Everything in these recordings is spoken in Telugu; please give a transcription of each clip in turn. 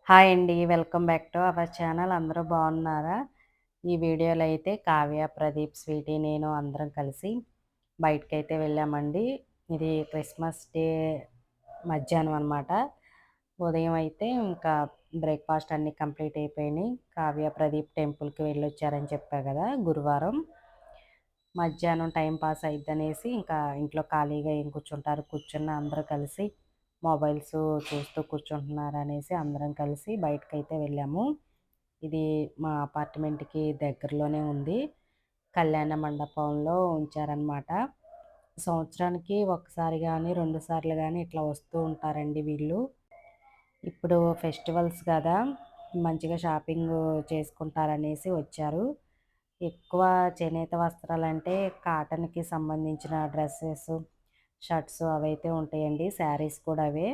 హాయ్ అండి. Welcome back to our channel. అందరూ బాగున్నారా? ఈ వీడియోలో అయితే కావ్య, ప్రదీప్, స్వీటీ, నేను అందరం కలిసి బయటకైతే వెళ్ళామండి. ఇది క్రిస్మస్ డే మధ్యాహ్నం అనమాట. ఉదయం అయితే ఇంకా బ్రేక్‌ఫాస్ట్ అన్నీ కంప్లీట్ అయిపోయినాయి. కావ్య, ప్రదీప్ టెంపుల్‌కి వెళ్ళొచ్చారని చెప్పా కదా! గురువారం. మధ్యాహ్నం టైం పాస్ అయిద్దనేసి ఇంకా ఇంట్లో ఖాళీగా ఏం కూర్చుంటారు, కూర్చున్న అందరూ కలిసి మొబైల్స్ చూస్తూ కూర్చుంటున్నారనేసి అందరం కలిసి బయటకైతే వెళ్ళాము. ఇది మా అపార్ట్మెంట్‌కి దగ్గరలోనే ఉంది. కళ్యాణ మండపంలో ఉంచారనమాట. సంవత్సరానికి ఒకసారి గానీ, 2 సార్లు గానీ ఇట్లా వస్తూ ఉంటారండి వీళ్ళు. ఇప్పుడు ఫెస్టివల్స్ కదా! మంచిగా షాపింగు చేసుకుంటారనేసి వచ్చారు. ఎక్కువ చేనేత వస్త్రాలంటే కాటన్‌కి సంబంధించిన డ్రెసెస్, షర్ట్స్ అవైతే ఉంటాయండి. శారీస్ కూడా అవే.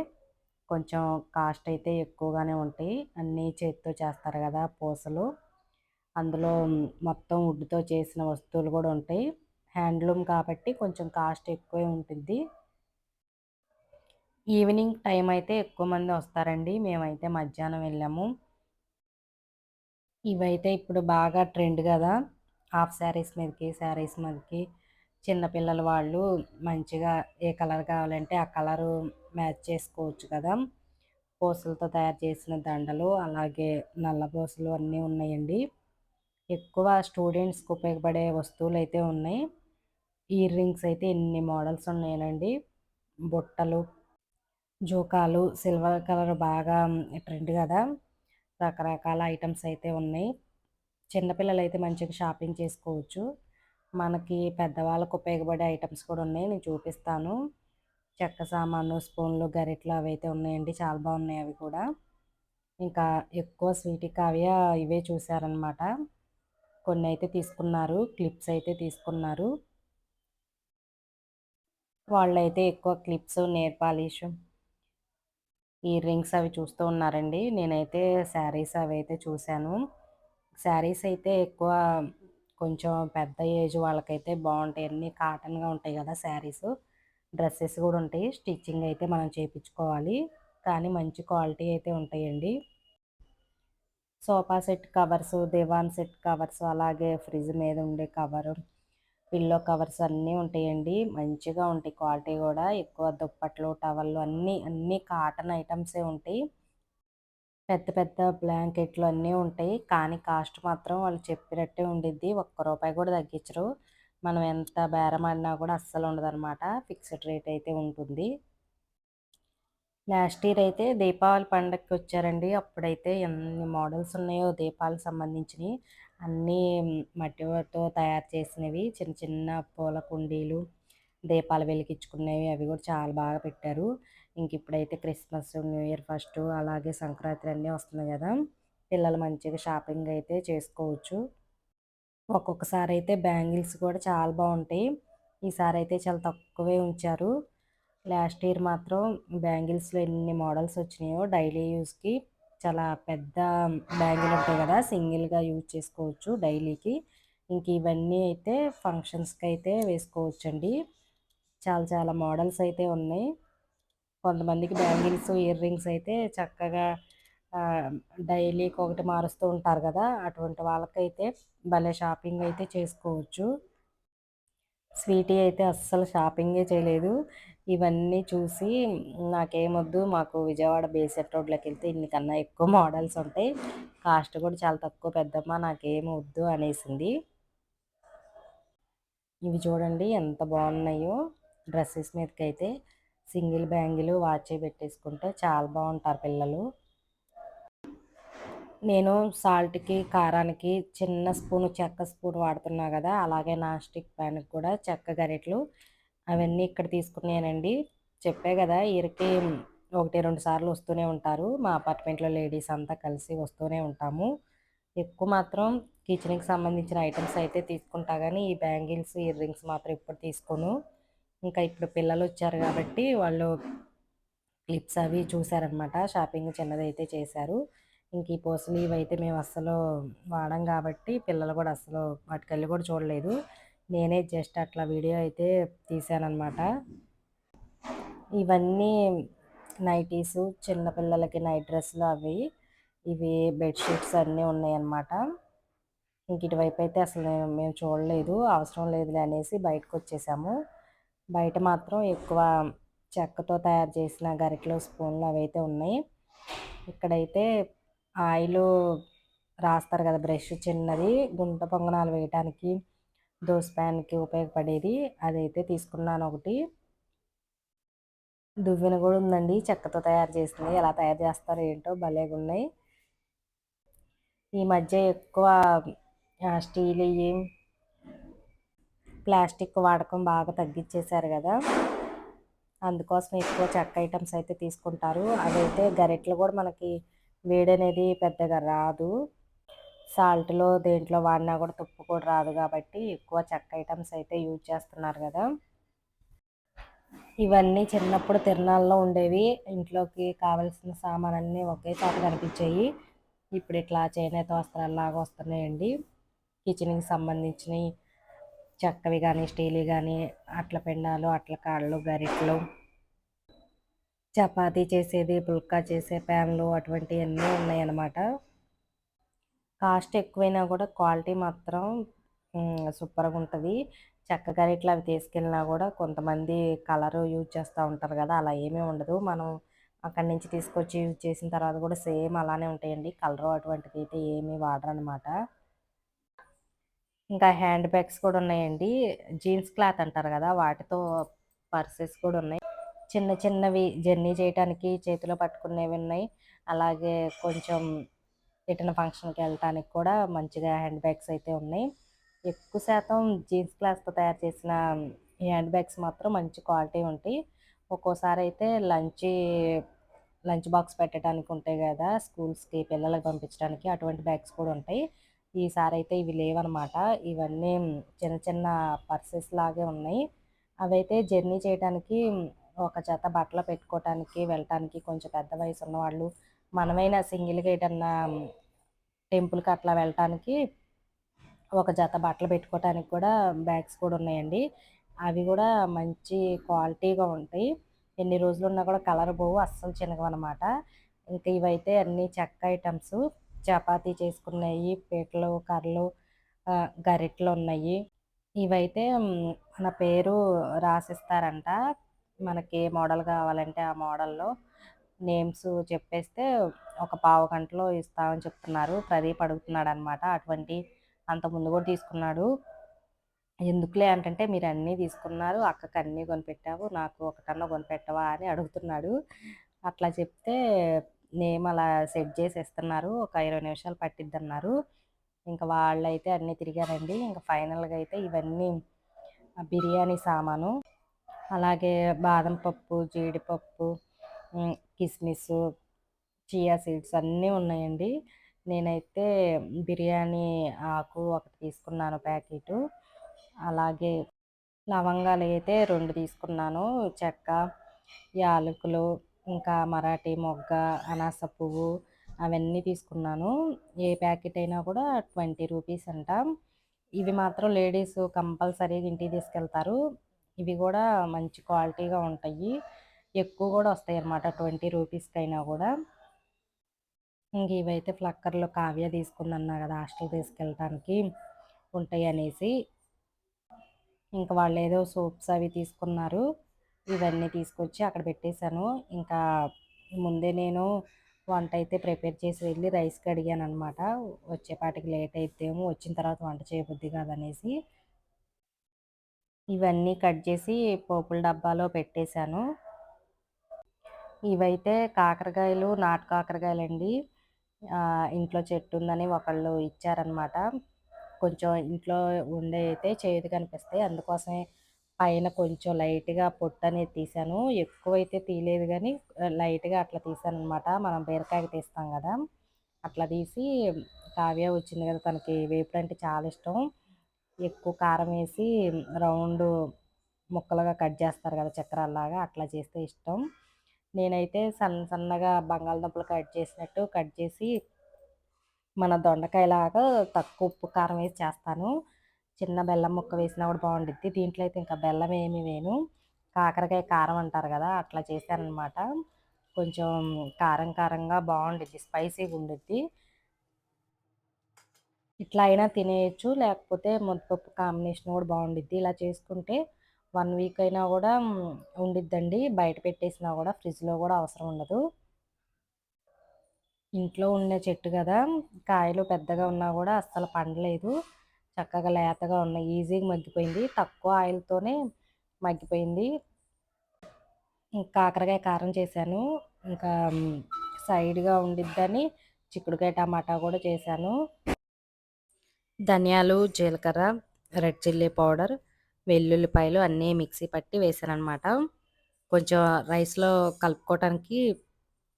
కొంచెం కాస్ట్ అయితే ఎక్కువగానే ఉంటాయి. అన్నీ చేత్తో చేస్తారు గదా! పూసలు. అందులో మొత్తం వుడ్‌తో చేసిన వస్తువులు గూడా ఉంటాయి. హ్యాండ్లూమ్ కాబట్టి కొంచెం కాస్ట్ ఎక్కువే ఉంటుంది. ఈవినింగ్ టైం అయితే ఎక్కువ మంది వస్తారండి. మేమైతే మధ్యాహ్నం వెళ్ళాము. ఇవైతే ఇప్పుడు బాగా ట్రెండ్ గదా! హాఫ్ శారీస్ మీదకి, శారీస్ మీదకి చిన్న పిల్లల వాళ్ళు మంచిగా ఏ కలర్ కావాలంటే ఆ కలరు మ్యాచ్ చేసుకోవచ్చు కదా! పూసలతో తయారు చేసిన దండలు, అలాగే నల్ల పూసలు అన్నీ ఉన్నాయండి. ఎక్కువ స్టూడెంట్స్‌కి ఉపయోగపడే వస్తువులైతే ఉన్నాయి. ఇయర్ రింగ్స్ అయితే ఎన్ని మోడల్స్ ఉన్నాయోనండి. బుట్టలు, జూకాలు, సిల్వర్ కలర్ బాగా ట్రెండ్ గదా! రకరకాల ఐటెమ్స్ అయితే ఉన్నాయి. చిన్న పిల్లలైతే మంచిగా షాపింగ్ చేసుకోవచ్చు. మనకి పెద్దవాళ్ళకు ఉపయోగపడే ఐటెమ్స్ కూడా ఉన్నాయి. నేను చూపిస్తాను. చెక్క సామాను, స్పూన్లు, గరిటెలు అవైతే ఉన్నాయండి. చాలా బాగున్నాయి అవి కూడా. ఇంకా ఎక్కువ స్వీటీ, కావ్య ఇవే చూసారనమాట. కొన్నైతే తీసుకున్నారు. క్లిప్స్ అయితే తీసుకున్నారు. వాళ్ళైతే ఎక్కువ clips, nail polish, ear rings అవి చూస్తూ ఉన్నారండి. నేనైతే శారీస్ అవైతే చూశాను. శారీస్ అయితే ఎక్కువ కొంచెం పెద్ద ఏజ్ వాళ్ళకైతే బావుంటాయి. అన్నీ కాటన్‌గా ఉంటాయి గదా! శారీసు. డ్రెసెస్ గూడా ఉంటాయి. స్టిచ్చింగ్ అయితే మనం చేపిచ్చుకోవాలి. కానీ మంచి క్వాలిటీ అయితే ఉంటాయండి. సోఫా సెట్ కవర్సు, దివాన్ సెట్ కవర్సు, అలాగే ఫ్రిడ్జ్ మీద ఉండే కవరు, పిల్లో కవర్స్ అన్నీ ఉంటాయండి. మంచిగా ఉంటాయి క్వాలిటీ గూడా. ఎక్కువ దుప్పట్లు, టవల్లు అన్నీ కాటన్ ఐటెమ్సే ఉంటాయి. పెద్ద పెద్ద బ్లాంకెట్లు అన్నీ ఉంటాయి. కానీ కాస్ట్ మాత్రం వాళ్ళు చెప్పినట్టే ఉండిద్ది. ఒక్క రూపాయి కూడా తగ్గించరు. మనం ఎంత బేరమాడినా కూడా అస్సలు ఉండదనమాట. ఫిక్స్డ్ రేట్ అయితే ఉంటుంది. లాస్ట్ ఇయర్ అయితే దీపావళి పండగకి వచ్చారండి. అప్పుడైతే ఎన్ని మోడల్స్ ఉన్నాయో దీపాలకు సంబంధించినయి. అన్నీ మట్టితో తయారు చేసినవి. చిన్న చిన్న పూల కుండీలు, దీపాలు వెలిగించుకునేవి అవి కూడా చాలా బాగా పెట్టారు. ఇంక ఇప్పుడైతే క్రిస్మస్, న్యూ ఇయర్ ఫస్టు, అలాగే సంక్రాంతి అన్నీ వస్తున్నాయి గదా! పిల్లలు మంచిగా షాపింగ్ అయితే చేసుకోవచ్చు. ఒక్కొక్కసారి అయితే బ్యాంగిల్స్ కూడా చాలా బావుంటాయి. ఈసారైతే చాలా తక్కువే ఉంచారు. లాస్ట్ ఇయర్ మాత్రం బ్యాంగిల్స్‌లో ఎన్ని మోడల్స్ వచ్చినాయో డైలీ యూజ్‌కి. చాలా పెద్ద బ్యాంగిల్ ఉంటాయి గదా! సింగిల్‌గా యూజ్ చేసుకోవచ్చు డైలీకి. ఇంక ఇవన్నీ అయితే ఫంక్షన్స్‌కైతే వేసుకోవచ్చండి. చాలా చాలా మోడల్స్ అయితే ఉన్నాయి. కొంతమందికి బ్యాంగిల్స్, ఇయర్ రింగ్స్ అయితే చక్కగా ఆహ్, డైలీకి ఒకటి మారుస్తూ ఉంటారు గదా! అటువంటి వాళ్ళకైతే భలే షాపింగ్ అయితే చేసుకోవచ్చు. స్వీటీ అయితే అస్సలు షాపింగే చేయలేదు. ఇవన్నీ చూసి నాకేమొద్దు, మాకు విజయవాడ బేసెట్ రోడ్‌లోకెళ్తే ఇన్ని కన్నా ఎక్కువ మోడల్స్ ఉంటాయి. కాస్ట్ కూడా చాలా తక్కువ పెద్దమ్మా, నాకేమొద్దు అనేసింది. ఇవి చూడండి ఎంత బాగున్నాయో. డ్రెసెస్ మీదకైతే సింగిల్ బ్యాంగిల్ వాచే పెట్టేసుకుంటే చాలా బాగుంటారు పిల్లలు. నేను సాల్ట్‌కి, కారానికి చిన్న స్పూను చెక్క స్పూన్ వాడుతున్నా గదా! అలాగే నాన్ స్టిక్ ప్యాన్‌కి కూడా చెక్క గరిటెలు అవన్నీ ఇక్కడ తీసుకున్నానండి. చెప్పా గదా! ఇయర్‌కి 1, 2 సార్లు వస్తూనే ఉంటారు. మా అపార్ట్మెంట్‌లో లేడీస్ అంతా కలిసి వస్తూనే ఉంటాము. ఎక్కువ మాత్రం కిచెన్‌కి సంబంధించిన ఐటెమ్స్ అయితే తీసుకుంటా గానీ, ఈ బ్యాంగిల్స్, ఇయర్ రింగ్స్ మాత్రం ఎప్పుడు తీసుకోను. ఇంకా ఇప్పుడు పిల్లలొచ్చారు గాబట్టి వాళ్ళు క్లిప్స్ అవి చూసారనమాట. షాపింగ్ చిన్నదైతే చేశారు. ఇంక ఈ పూసలు ఇవైతే మేము అస్సలు వాడం గాబట్టి పిల్లలు గూడా అస్సలు వాటికెళ్ళి గూడా చూడలేదు. నేనే జస్ట్ అట్లా వీడియో అయితే తీశాననమాట. ఇవన్నీ నైటీసు, చిన్న పిల్లలకి నైట్ డ్రెస్సులు అవి. ఇవి బెడ్షీట్స్ అన్నీ ఉన్నాయన్నమాట. ఇంక ఇటువైపు అయితే అసలు మేము చూడలేదు, అవసరం లేదులే అనేసి బయటకు వచ్చేసాము. బయట మాత్రం ఎక్కువ చెక్కతో తయారు చేసిన గరిటెలు, స్పూన్లు అవైతే ఉన్నాయి. ఇక్కడైతే ఆయిలు రాస్తారు కదా, బ్రష్ చిన్నది గుంట పొంగనాలు వేయటానికి, దోశ ప్యాన్కి ఉపయోగపడేది, అదైతే తీసుకున్నాను ఒకటి. దువ్వెన కూడా ఉందండి, చెక్కతో తయారు చేసింది. ఎలా తయారు చేస్తారో ఏంటో భలేగా ఉన్నాయి. ఈ మధ్య ఎక్కువ స్టీల్, ప్లాస్టిక్ వాడకం బాగా తగ్గించేశారు కదా, అందుకోసం ఎక్కువ చెక్క ఐటమ్స్ అయితే తీసుకుంటారు. అదైతే గరిటెలు కూడా మనకి వేడి అనేది పెద్దగా రాదు, సాల్ట్లో దేంట్లో వాడినా కూడా తుప్పు కూడా రాదు, కాబట్టి ఎక్కువ చెక్క ఐటమ్స్ అయితే యూజ్ చేస్తున్నారు కదా. ఇవన్నీ చిన్నప్పుడు తిరణాల్లో ఉండేవి, ఇంట్లోకి కావలసిన సామాన్లన్నీ ఒకే చోట కనిపించాయి. ఇప్పుడు ఇట్లా చేనేత వస్త్రాల్లాగా వస్తున్నాయండి. కిచెన్కి సంబంధించినవి చెక్కవి కానీ, స్టీల్ కానీ, అట్ల పిండాలు, అట్ల కాళ్ళు, గరిటెలు, చపాతీ చేసేది, పుల్కా చేసే ప్యాన్లు, అటువంటివన్నీ ఉన్నాయన్నమాట. కాస్ట్ ఎక్కువైనా కూడా క్వాలిటీ మాత్రం సూపర్గా ఉంటుంది. చెక్క గరిటెలు అవి తీసుకెళ్ళినా కూడా కొంతమంది కలరు యూజ్ చేస్తూ ఉంటారు కదా, అలా ఏమీ ఉండదు. మనం అక్కడి నుంచి తీసుకొచ్చి యూజ్ చేసిన తర్వాత కూడా సేమ్ అలానే ఉంటాయండి. కలరు అటువంటిది అయితే ఏమీ వాడరనమాట. ఇంకా హ్యాండ్ బ్యాగ్స్ కూడా ఉన్నాయండి. జీన్స్ క్లాత్ అంటారు కదా, వాటితో పర్సెస్ కూడా ఉన్నాయి. చిన్న చిన్నవి జర్నీ చేయడానికి చేతిలో పట్టుకునేవి ఉన్నాయి. అలాగే కొంచెం ఎటైనా ఫంక్షన్కి వెళ్ళటానికి కూడా మంచిగా హ్యాండ్ బ్యాగ్స్ అయితే ఉన్నాయి. ఎక్కువ శాతం జీన్స్ క్లాత్తో తయారు చేసిన ఈ హ్యాండ్ బ్యాగ్స్ మాత్రం మంచి క్వాలిటీ ఉంటాయి. ఒక్కోసారి అయితే లంచ్ బాక్స్ పెట్టడానికి ఉంటాయి కదా, స్కూల్స్కి పిల్లలకు పంపించడానికి, అటువంటి బ్యాగ్స్ కూడా ఉంటాయి. ఈసారి అయితే ఇవి లేవన్నమాట. ఇవన్నీ చిన్న చిన్న పర్సెస్ లాగే ఉన్నాయి. అవైతే జర్నీ చేయడానికి, ఒక జత బట్టలు పెట్టుకోవటానికి వెళ్ళటానికి, కొంచెం పెద్ద వయసు ఉన్నవాళ్ళు, మనమైనా సింగిల్గా ఏటన్నా టెంపుల్కి అట్లా వెళ్ళటానికి ఒక జత బట్టలు పెట్టుకోవటానికి కూడా బ్యాగ్స్ కూడా ఉన్నాయండి. అవి కూడా మంచి క్వాలిటీగా ఉంటాయి, ఎన్ని రోజులు ఉన్నా కూడా కలర్ పోవు, అస్సలు చినగవన్నమాట. ఇంకా ఇవైతే అన్ని చెక్క ఐటమ్స్, చపాతీ చేసుకున్నాయి, పీటలు, కర్రలు, గరిటెలు ఉన్నాయి. ఇవైతే మన పేరు రాసిస్తారంట, మనకి ఏ మోడల్ కావాలంటే ఆ మోడల్లో నేమ్స్ చెప్పేస్తే ఒక పావు గంటలో ఇస్తామని చెప్తున్నారు. ప్రదీప్ అడుగుతున్నాడు అనమాట. అటువంటి అంతకుముందు కూడా తీసుకున్నాడు. ఎందుకులే అంటే, మీరు అన్నీ తీసుకున్నారు, అక్కకి అన్నీ కొనిపెట్టావు, నాకు ఒకటన్నా కొనిపెట్టవా అని అడుగుతున్నాడు. అట్లా చెప్తే నేమ్ అలా సెట్ చేసి ఇస్తున్నారు. ఒక 20 నిమిషాలు పట్టిద్ది అన్నారు. ఇంకా వాళ్ళైతే అన్నీ తిరిగారండి. ఇంకా ఫైనల్గా అయితే ఇవన్నీ బిర్యానీ సామాను, అలాగే బాదం పప్పు, జీడిపప్పు, కిస్మిస్, చియా సీడ్స్ అన్నీ ఉన్నాయండి. నేనైతే బిర్యానీ ఆకు ఒకటి తీసుకున్నాను ప్యాకెటు, అలాగే లవంగాలు అయితే 2 తీసుకున్నాను, చెక్క, యాలకులు, ఇంకా మరాఠీ మొగ్గ, అనాస పువ్వు, అవన్నీ తీసుకున్నాను. ఏ ప్యాకెట్ అయినా కూడా 20 రూపీస్ అంట. ఇవి మాత్రం లేడీస్ కంపల్సరీగా ఇంటికి తీసుకెళ్తారు. ఇవి కూడా మంచి క్వాలిటీగా ఉంటాయి, ఎక్కువ కూడా వస్తాయి అన్నమాట 20 రూపీస్కి అయినా కూడా. ఇంక ఇవైతే ఫ్లక్కర్లో కావ్య తీసుకుందన్నా కదా, హాస్టల్ తీసుకెళ్ళటానికి ఉంటాయి అనేసి. ఇంకా వాళ్ళు ఏదో సోప్స్ అవి తీసుకున్నారు. ఇవన్నీ తీసుకొచ్చి అక్కడ పెట్టేశాను. ఇంకా ముందే నేను వంట అయితే ప్రిపేర్ చేసి వెళ్ళి రైస్ కడిగాను అనమాట. వచ్చేపాటికి లేట్ అయితేమో, వచ్చిన తర్వాత వంట చేయబుద్ధి కాదనేసి ఇవన్నీ కట్ చేసి పోపుల డబ్బాలో పెట్టేశాను. ఇవైతే కాకరకాయలు, నాటు కాకరకాయలండి. ఇంట్లో చెట్టు ఉందని ఒకళ్ళు ఇచ్చారనమాట. కొంచెం ఇంట్లో ఉండే అయితే చేదు కనిపిస్తాయి, అందుకోసమే పైన కొంచెం లైట్గా పొట్టు అనేది తీసాను. ఎక్కువైతే తీయలేదు కానీ లైట్గా అట్లా తీసాను అనమాట. మనం బీరకాయకి తీస్తాం కదా, అట్లా తీసి, కావ్య వచ్చింది కదా, తనకి వేపుడు అంటే చాలా ఇష్టం. ఎక్కువ కారం వేసి రౌండ్ ముక్కలుగా కట్ చేస్తారు కదా, చక్రాల్లాగా, అట్లా చేస్తే ఇష్టం. నేనైతే సన్నగా బంగాళదుంపలు కట్ చేసినట్టు కట్ చేసి, మన దొండకాయలాగా తక్కువ ఉప్పు కారం వేసి చేస్తాను. చిన్న బెల్లం ముక్క వేసినా కూడా బాగుండిద్ది. దీంట్లో అయితే ఇంకా బెల్లం ఏమి వేయను, కాకరకాయ కారం అంటారు కదా, అట్లా చేశానమాట. కొంచెం కారం కారంగా బాగుండిద్ది, స్పైసీగా ఉండిద్ది. ఇట్లా అయినా తినేయచ్చు, లేకపోతే ముద్దపప్పు కాంబినేషన్ కూడా బాగుండిద్ది. ఇలా చేసుకుంటే 1 వీక్ అయినా కూడా ఉండిద్దండి. బయట పెట్టేసినా కూడా ఫ్రిడ్జ్లో కూడా అవసరం ఉండదు. ఇంట్లో ఉండే చెట్టు కదా, కాయలు పెద్దగా ఉన్నా కూడా అస్సలు పండలేదు. చక్కగా లేతగా ఉన్నాయి, ఈజీగా మగ్గిపోయింది, తక్కువ ఆయిల్తోనే మగ్గిపోయింది. కాకరకాయ కారం చేశాను. ఇంకా సైడ్గా ఉండిద్దని చిక్కుడుకాయ టమాటా కూడా చేశాను. ధనియాలు, జీలకర్ర, రెడ్ చిల్లీ పౌడర్, వెల్లుల్లిపాయలు అన్నీ మిక్సీ పట్టి వేసాననమాట. కొంచెం రైస్లో కలుపుకోవటానికి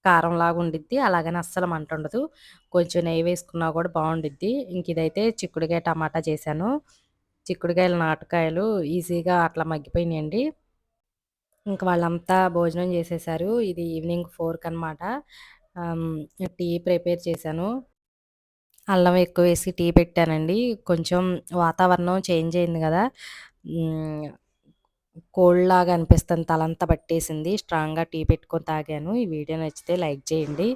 కారంలాగా ఉండిద్ది, అలాగని అస్సలు మంట ఉండదు. కొంచెం నెయ్యి వేసుకున్నా కూడా బాగుండిద్ది. ఇంక ఇదైతే చిక్కుడుకాయ టమాటా చేశాను. చిక్కుడుకాయలు నాటుకాయలు ఈజీగా అట్లా మగ్గిపోయినాయండి. ఇంక వాళ్ళంతా భోజనం చేసేసారు. ఇది ఈవినింగ్ 4 అనమాట. టీ ప్రిపేర్ చేశాను. అల్లం ఎక్కువ వేసి టీ పెట్టానండి. కొంచెం వాతావరణం చేంజ్ అయింది కదా, కోల్డ్ లాగా అనిపిస్తుంది, తలంతా పట్టేసింది. స్ట్రాంగ్గా టీ పెట్టుకొని తాగాను. ఈ వీడియో నచ్చితే లైక్ చేయండి.